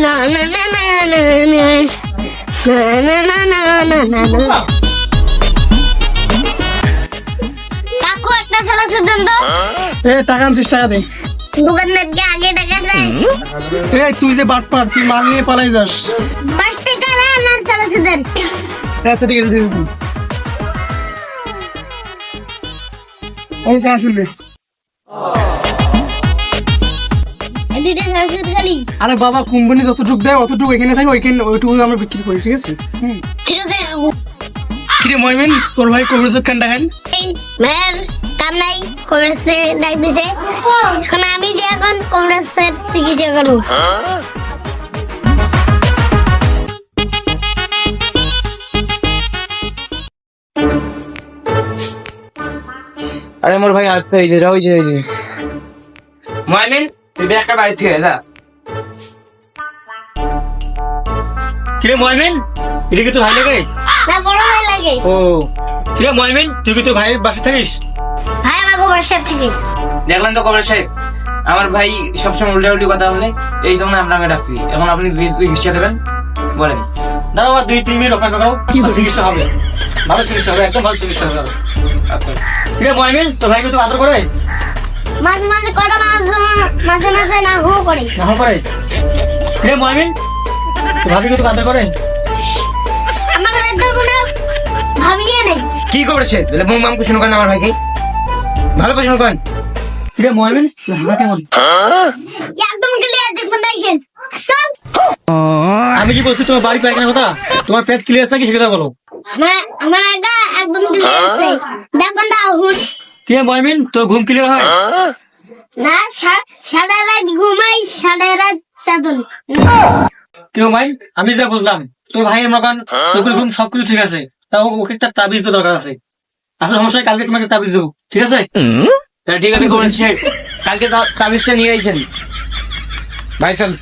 না না না না না না না না না না না। কাকু একটা খেলা দেন তো। টাকা আনছিস, টাকা দে। দোকানদারকে আগে টাকা চাই। তুই যে বাটপার, তুই মাল নিয়ে পালাই যাস। 5 টাকা নেন আর খেলা দেন। আচ্ছা ঠিক আছে, দিয়ে দিবি। শুনবে আরে বাবা, কোম্পানি যতটুকু দেয় অতটুকু এখানে থাকে, ওইটুকু আমরা বিক্রি করি, ঠিক আছে? ঠিক আছে কিরে ময়মিন, তোর ভাই কবে চোখ কান দেখান? ম্যাম কাম নাই, করেছে ডাক দিছে। এখন আমি যে এখন কংগ্রেসের চিকিৎসা করব। আরে মোর ভাই আসতে এই যে ওই যে ময়মিন, তুই একটা বাড়ি থেকে যা। কিরে ময়মিন, এটা কি তোর ভাই লাগে? না বড় ভাই লাগে। ও কিরে ময়মিন, তুই কি তোর ভাইয়ের বাসা থাকিস? ভাই আমাকে বাসায় থেকে। দেখলেন তো কমরেড সাহেব, আমার ভাই সবসময় উল্টা উল্টি কথা বলে, এই জন্য আপনাকে ডাকছি। এখন আপনি চিকিৎসা দেবেন বলেন। দাঁড়াও, আর 2-3 মিনিট অপেক্ষা করো, চিকিৎসা হবে, ভালো চিকিৎসা হবে, একদম ভালো চিকিৎসা হবে। কিরে ময়মিন, তোর ভাই কি তোর আদর করে? মাঝে মাঝে কটা মাঝে মাঝে না হো করে। না করে। কিরে ময়মিন, তোর ভাবি কি তোর আদর করে? আমার তো কোনো ভাবিয়ে নেই। কি করেছে? মাম কুশন করেন আমার ভাইকে, ভালো কুশন করেন। কিরে ময়মিন, তোর হামা কেমন? একদম ক্লিয়ার দেখুন দাইছেন। চল। আমি কি বলছি তোমার বাড়ি পায়খানা কথা? তোমার পেট ক্লিয়ার আছে কি সে কথা বলো। আমার আগা একদম ক্লিয়ার আছে। দেখুন না হুন। কিরে ময়মিন, তোর ঘুম ক্লিয়ার হয়? না সারা রাত ঘুমাই, সারা রাত চাদন। কিরে মাইন, আমি যা বুঝলাম তোর ভাইয়ের মকান চোখের ঘুম সবকিছু ঠিক আছে, তাও ওকে একটা তাবিজ তো দরকার আছে। আসলে সমস্যা কালকে তোমাকে তাবিজ দেবো, ঠিক আছে? ঠিক আছে, কালকে তাবিজটা নিয়ে আইছেন ভাই, চল।